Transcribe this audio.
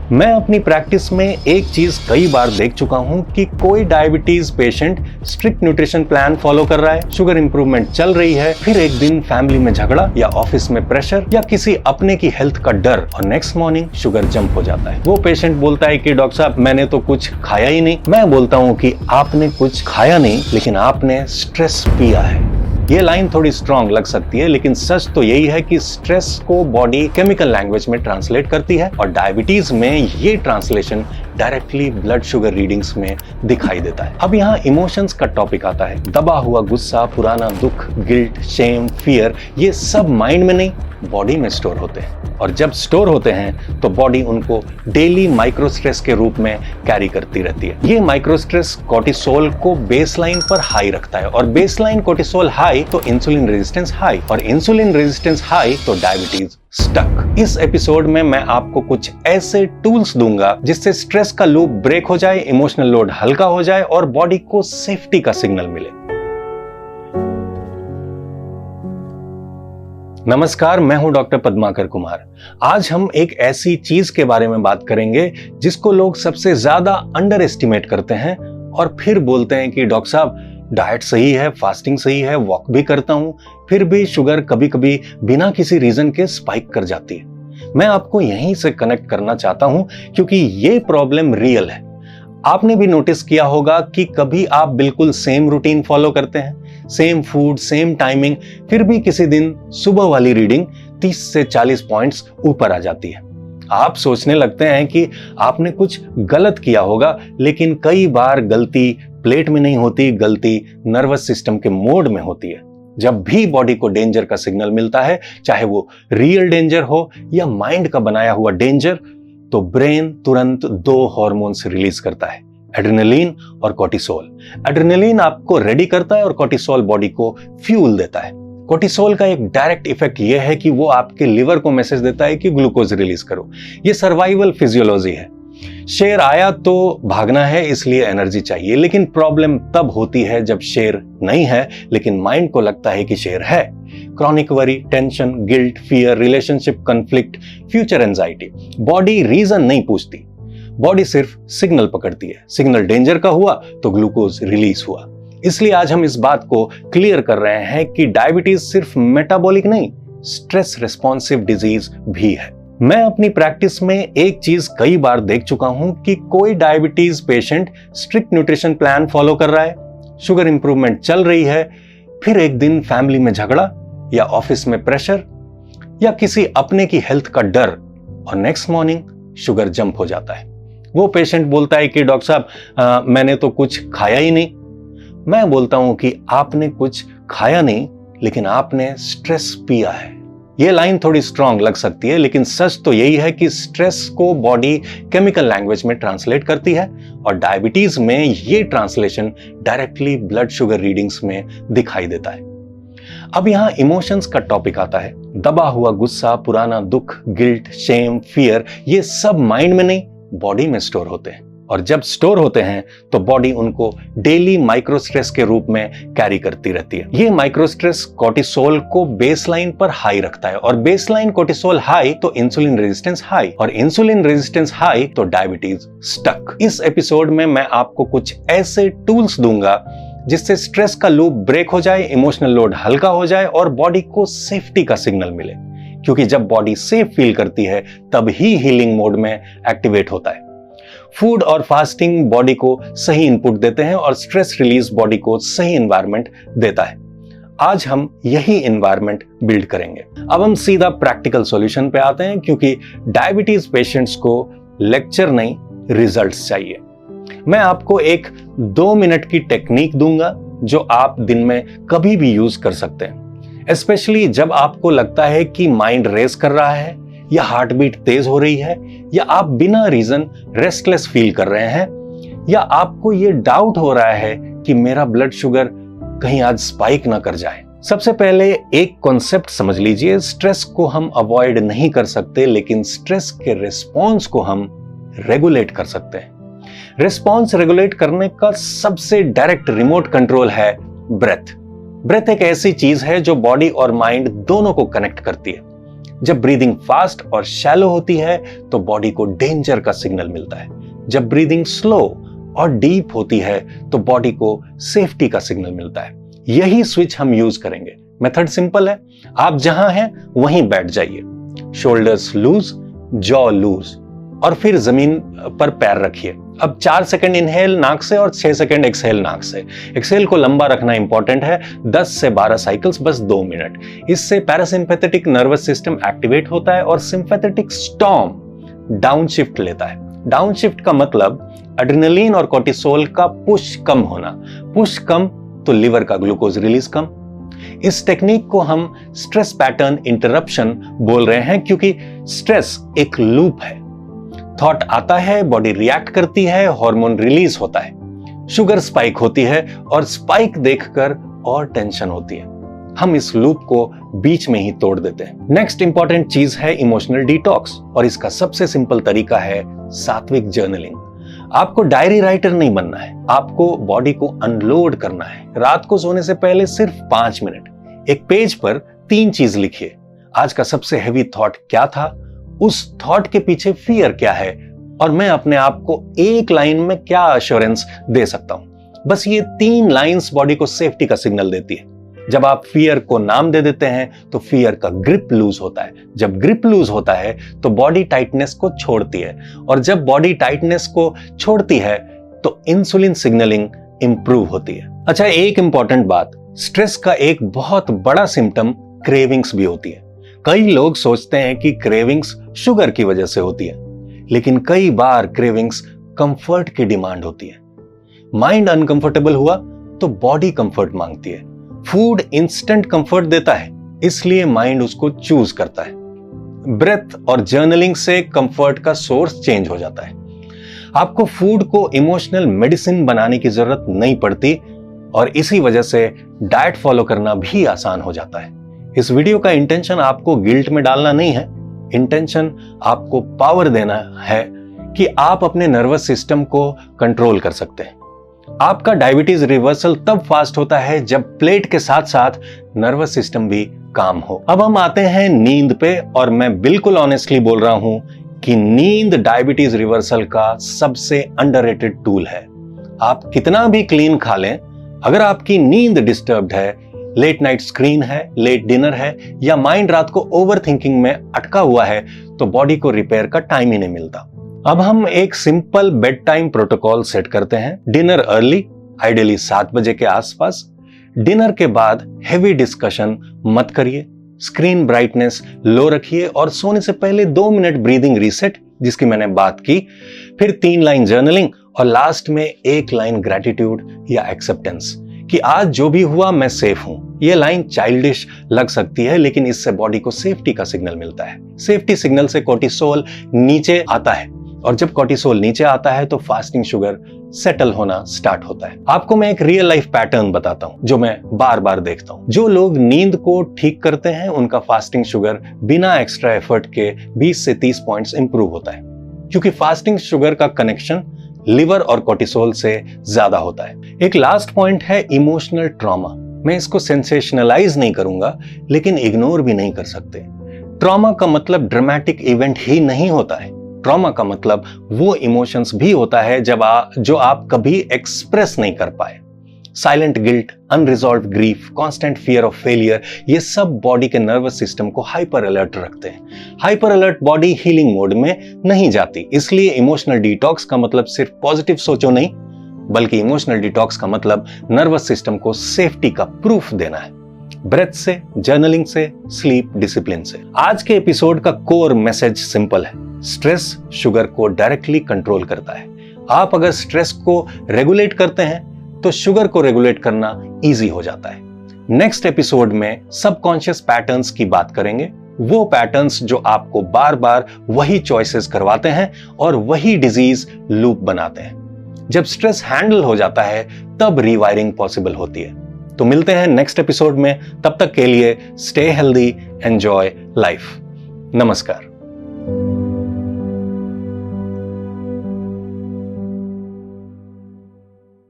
मैं अपनी प्रैक्टिस में एक चीज कई बार देख चुका हूं कि कोई diabetes patient strict nutrition plan follow कर रहा है, शुगर इंप्रूवमेंट चल रही है, फिर एक दिन फैमिली में झगड़ा या ऑफिस में प्रेशर या किसी अपने की हेल्थ का डर और नेक्स्ट मॉर्निंग शुगर जंप हो जाता है। वो पेशेंट बोलता है कि डॉक्टर साहब मैंने तो कुछ खाया ही नहीं। मैं बोलता हूँ कि आपने कुछ खाया नहीं, लेकिन आपने स्ट्रेस पिया है। ये लाइन थोड़ी स्ट्रॉन्ग लग सकती है, लेकिन सच तो यही है कि स्ट्रेस को बॉडी केमिकल लैंग्वेज में ट्रांसलेट करती है और डायबिटीज में ये translation directly blood sugar readings में दिखाई देता है। अब यहाँ इमोशंस का टॉपिक आता है। दबा हुआ गुस्सा, पुराना दुख, गिल्ट, शेम, फियर, ये सब माइंड में नहीं बॉडी में स्टोर होते हैं और जब स्टोर होते हैं तो बॉडी उनको डेली माइक्रो स्ट्रेस के रूप में कैरी करती रहती है। ये माइक्रो स्ट्रेस कोर्टिसोल को बेसलाइन पर हाई रखता है और बेसलाइन कोर्टिसोल हाई तो इंसुलिन रेजिस्टेंस हाई और इंसुलिन रेजिस्टेंस हाई तो डायबिटीज स्टक। इस एपिसोड में मैं आपको कुछ ऐसे टूल्स दूंगा जिससे स्ट्रेस का लूप ब्रेक हो जाए, इमोशनल लोड हल्का हो जाए और बॉडी को सेफ्टी का सिग्नल मिले। नमस्कार, मैं हूं डॉक्टर पद्माकर कुमार। आज हम एक ऐसी चीज के बारे में बात करेंगे जिसको लोग सबसे ज्यादा अंडर एस्टिमेट करते हैं और फिर बोलते हैं कि डॉक्टर साहब डाइट सही है, फास्टिंग सही है, वॉक भी करता हूं, फिर भी शुगर कभी कभी बिना किसी रीजन के स्पाइक कर जाती है। मैं आपको यहीं से कनेक्ट करना चाहता हूं क्योंकि ये प्रॉब्लम रियल है। आपने भी नोटिस किया होगा कि कभी आप बिल्कुल सेम रूटीन फॉलो करते हैं, सेम फूड, सेम टाइमिंग, फिर भी किसी दिन सुबह वाली रीडिंग 30 से 40 पॉइंट्स ऊपर आ जाती है। आप सोचने लगते हैं कि आपने कुछ गलत किया होगा, लेकिन कई बार गलती प्लेट में नहीं होती, गलती नर्वस सिस्टम के मोड में होती है। जब भी बॉडी को डेंजर का सिग्नल मिलता है, चाहे वो रियल डेंजर हो या माइंड का बनाया हुआ डेंजर, तो ब्रेन तुरंत दो हॉर्मोन्स रिलीज करता है, एड्रेनलिन और कोर्टिसोल। एड्रेनलिन आपको रेडी करता है और कोर्टिसोल बॉडी को फ्यूल देता है। कोर्टिसोल का एक डायरेक्ट इफेक्ट यह है कि वो आपके लिवर को मैसेज देता है कि ग्लूकोज रिलीज करो। ये सर्वाइवल फिजियोलॉजी है। शेर आया तो भागना है, इसलिए एनर्जी चाहिए, लेकिन प्रॉब्लम तब होती है जब शेर नहीं है लेकिन माइंड को लगता है कि शेर है। Chronic worry, tension, guilt, fear, relationship conflict, future anxiety. Body reason नहीं पूछती, बॉडी सिर्फ सिग्नल पकड़ती है। सिग्नल डेंजर का हुआ तो ग्लूकोज रिलीज हुआ। इसलिए आज हम इस बात को क्लियर कर रहे हैं कि डायबिटीज सिर्फ मेटाबॉलिक नहीं, स्ट्रेस रिस्पॉन्सिव डिजीज भी है। मैं अपनी प्रैक्टिस में एक चीज कई बार देख चुका हूं कि कोई diabetes patient strict nutrition plan follow कर रहा है, शुगर इंप्रूवमेंट चल रही है, फिर एक दिन फैमिली में झगड़ा या ऑफिस में प्रेशर या किसी अपने की हेल्थ का डर और नेक्स्ट मॉर्निंग शुगर जंप हो जाता है। वो पेशेंट बोलता है कि डॉक्टर साहब मैंने तो कुछ खाया ही नहीं। मैं बोलता हूं कि आपने कुछ खाया नहीं, लेकिन आपने स्ट्रेस पिया है। ये लाइन थोड़ी स्ट्रॉन्ग लग सकती है, लेकिन सच तो यही है कि स्ट्रेस को बॉडी केमिकल लैंग्वेज में ट्रांसलेट करती है और डायबिटीज में ये translation directly blood sugar readings में दिखाई देता है। अब यहाँ इमोशंस का टॉपिक आता है। दबा हुआ गुस्सा, पुराना दुख, गिल्ट, शेम, फियर, ये सब माइंड में नहीं बॉडी में स्टोर होते हैं और जब स्टोर होते हैं तो बॉडी उनको डेली माइक्रो स्ट्रेस के रूप में कैरी करती रहती है। ये माइक्रो स्ट्रेस कोर्टिसोल को बेसलाइन पर हाई रखता है और बेसलाइन कोर्टिसोल हाई तो इंसुलिन रेजिस्टेंस हाई और इंसुलिन रेजिस्टेंस हाई तो डायबिटीज स्टक। इस एपिसोड में मैं आपको कुछ ऐसे टूल्स दूंगा जिससे स्ट्रेस का लूप ब्रेक हो जाए, इमोशनल लोड हल्का हो जाए और बॉडी को सेफ्टी का सिग्नल मिले, क्योंकि जब बॉडी सेफ फील करती है तब ही हीलिंग मोड में एक्टिवेट होता है। फूड और फास्टिंग बॉडी को सही इनपुट देते हैं और स्ट्रेस रिलीज बॉडी को सही एनवायरनमेंट देता है। आज हम यही एनवायरनमेंट बिल्ड करेंगे। अब हम सीधा प्रैक्टिकल सॉल्यूशन पे आते हैं, क्योंकि डायबिटीज पेशेंट्स को लेक्चर नहीं, रिजल्ट्स चाहिए। मैं आपको एक 2 मिनट की टेक्निक दूंगा जो आप दिन में कभी भी यूज कर सकते हैं, स्पेशली जब आपको लगता है कि माइंड रेस कर रहा है या हार्ट बीट तेज हो रही है या आप बिना रीजन रेस्टलेस फील कर रहे हैं या आपको ये डाउट हो रहा है कि मेरा ब्लड शुगर कहीं आज स्पाइक ना कर जाए। सबसे पहले एक कॉन्सेप्ट समझ लीजिए। स्ट्रेस को हम अवॉइड नहीं कर सकते, लेकिन स्ट्रेस के रिस्पॉन्स को हम रेगुलेट कर सकते हैं। रिस्पॉन्स रेगुलेट करने का सबसे डायरेक्ट रिमोट कंट्रोल है ब्रेथ। ब्रेथ एक ऐसी चीज है जो बॉडी और माइंड दोनों को कनेक्ट करती है। जब ब्रीदिंग फास्ट और शैलो होती है तो बॉडी को डेंजर का सिग्नल मिलता है। जब ब्रीदिंग स्लो और डीप होती है तो बॉडी को सेफ्टी का सिग्नल मिलता है। यही स्विच हम यूज करेंगे। मेथड सिंपल है, आप जहां हैं वहीं बैठ जाइए, शोल्डर्स लूज, जॉ लूज, और फिर जमीन पर पैर रखिए। अब 4 सेकंड इनहेल नाक से और 6 सेकंड एक्सहेल नाक से। एक्सहेल को लंबा रखना इंपॉर्टेंट है, 10 से 12 साइकिल्स, बस 2 मिनट। इससे पैरासिम्पैथेटिक नर्वस सिस्टम एक्टिवेट होता है और सिंपैथेटिक स्टॉर्म डाउन शिफ्ट लेता है। डाउन शिफ्ट का मतलब एड्रेनलिन और कोर्टिसोल का पुश कम होना। पुश कम तो लिवर का ग्लूकोज रिलीज कम। इस टेक्निक को हम स्ट्रेस पैटर्न इंटरप्शन बोल रहे हैं, क्योंकि स्ट्रेस एक लूप है। थॉट आता है, बॉडी रिएक्ट करती है, हार्मोन रिलीज होता है, शुगर स्पाइक होती है और स्पाइक देखकर और टेंशन होती है। हम इस लूप को बीच में ही तोड़ देते हैं। नेक्स्ट इंपॉर्टेंट चीज है इमोशनल डिटॉक्स, और इसका सबसे सिंपल तरीका है सात्विक जर्नलिंग। आपको डायरी राइटर नहीं बनना है, आपको बॉडी को अनलोड करना है। रात को सोने से पहले सिर्फ 5 मिनट एक पेज पर 3 चीज लिखिए। आज का सबसे हैवी थॉट क्या था, उस थॉट के पीछे फियर क्या है, और मैं अपने आप को एक लाइन में क्या अश्योरेंस दे सकता हूं। बस ये 3 लाइंस बॉडी को सेफ्टी का सिग्नल देती है। जब आप फियर को नाम दे देते हैं तो फियर का ग्रिप लूज होता है। जब ग्रिप लूज होता है तो बॉडी टाइटनेस को छोड़ती है, और जब बॉडी टाइटनेस को छोड़ती है तो इंसुलिन सिग्नलिंग इंप्रूव होती है। अच्छा, एक इंपॉर्टेंट बात, स्ट्रेस का एक बहुत बड़ा सिम्टम क्रेविंग्स भी होती है। कई लोग सोचते हैं कि क्रेविंग्स शुगर की वजह से होती है, लेकिन कई बार क्रेविंग्स कंफर्ट की डिमांड होती है। माइंड अनकंफर्टेबल हुआ तो बॉडी कंफर्ट मांगती है। फूड इंस्टेंट कंफर्ट देता है, इसलिए माइंड उसको चूज करता है। ब्रेथ और जर्नलिंग से कंफर्ट का सोर्स चेंज हो जाता है। आपको फूड को इमोशनल मेडिसिन बनाने की जरूरत नहीं पड़ती, और इसी वजह से डाइट फॉलो करना भी आसान हो जाता है। इस वीडियो का इंटेंशन आपको गिल्ट में डालना नहीं है, इंटेंशन आपको पावर देना है कि आप अपने नर्वस सिस्टम को कंट्रोल कर सकते हैं। आपका डायबिटीज रिवर्सल तब फास्ट होता है जब प्लेट के साथ साथ नर्वस सिस्टम भी काम हो। अब हम आते हैं नींद पे, और मैं बिल्कुल ऑनेस्टली बोल रहा हूं कि नींद डायबिटीज रिवर्सल का सबसे अंडररेटेड टूल है। आप कितना भी क्लीन खा लें, अगर आपकी नींद डिस्टर्ब्ड है, लेट नाइट स्क्रीन है, लेट डिनर है, या माइंड रात को ओवर थिंकिंग में अटका हुआ है, तो बॉडी को रिपेयर का टाइम ही नहीं मिलता। अब हम एक simple bed time protocol set करते हैं। डिनर अर्ली, आइडियली 7 बजे के आसपास। डिनर के बाद हेवी डिस्कशन मत करिए, स्क्रीन ब्राइटनेस लो रखिए, और सोने से पहले 2 मिनट ब्रीदिंग रीसेट, जिसकी मैंने बात की, फिर 3 लाइन जर्नलिंग, और लास्ट में 1 लाइन ग्रेटिट्यूड या एक्सेप्टेंस कि आज जो भी हुआ मैं सेफ हूं। यह लाइन चाइल्डिश लग सकती है, लेकिन इससे बॉडी को सेफ्टी का सिग्नल मिलता है। सेफ्टी सिग्नल से कोर्टिसोल नीचे आता है, और जब कोर्टिसोल नीचे आता है तो फास्टिंग शुगर सेटल होना स्टार्ट होता है। आपको मैं एक रियल लाइफ पैटर्न बताता हूं जो मैं बार बार देखता हूं। जो लोग नींद को ठीक करते हैं उनका फास्टिंग शुगर बिना एक्स्ट्रा एफर्ट के 20 से 30 पॉइंट्स इंप्रूव होता है, क्योंकि फास्टिंग शुगर का कनेक्शन लिवर और कोर्टिसोल से ज्यादा होता है। एक लास्ट पॉइंट है इमोशनल ट्रॉमा। मैं इसको सेंसेशनलाइज नहीं करूंगा, लेकिन इग्नोर भी नहीं कर सकते। ट्रॉमा का मतलब ड्रामेटिक इवेंट ही नहीं होता है। ट्रॉमा का मतलब वो इमोशंस भी होता है जो आप कभी एक्सप्रेस नहीं कर पाए। Silent guilt, unresolved grief, constant fear of failure, ये सब बॉडी के नर्वस सिस्टम को हाइपर अलर्ट रखते हैं। Hyper alert body healing mode में नहीं जाती। इसलिए इमोशनल डिटॉक्स का मतलब सिर्फ पॉजिटिव सोचो नहीं, बल्कि इमोशनल डिटॉक्स का मतलब नर्वस सिस्टम को सेफ्टी का प्रूफ देना है। ब्रेथ से, जर्नलिंग से, स्लीप डिसिप्लिन से। आज के एपिसोड का कोर मैसेज सिंपल है, स्ट्रेस शुगर को डायरेक्टली कंट्रोल करता है। आप अगर स्ट्रेस को रेगुलेट करते हैं तो शुगर को रेगुलेट करना इजी हो जाता है। नेक्स्ट एपिसोड में सबकॉन्शियस पैटर्न्स की बात करेंगे, वो पैटर्न्स जो आपको बार बार वही चॉइसेस करवाते हैं और वही डिजीज लूप बनाते हैं। जब स्ट्रेस हैंडल हो जाता है तब रीवायरिंग पॉसिबल होती है। तो मिलते हैं नेक्स्ट एपिसोड में, तब तक के लिए स्टे हेल्दी, एंजॉय लाइफ। नमस्कार।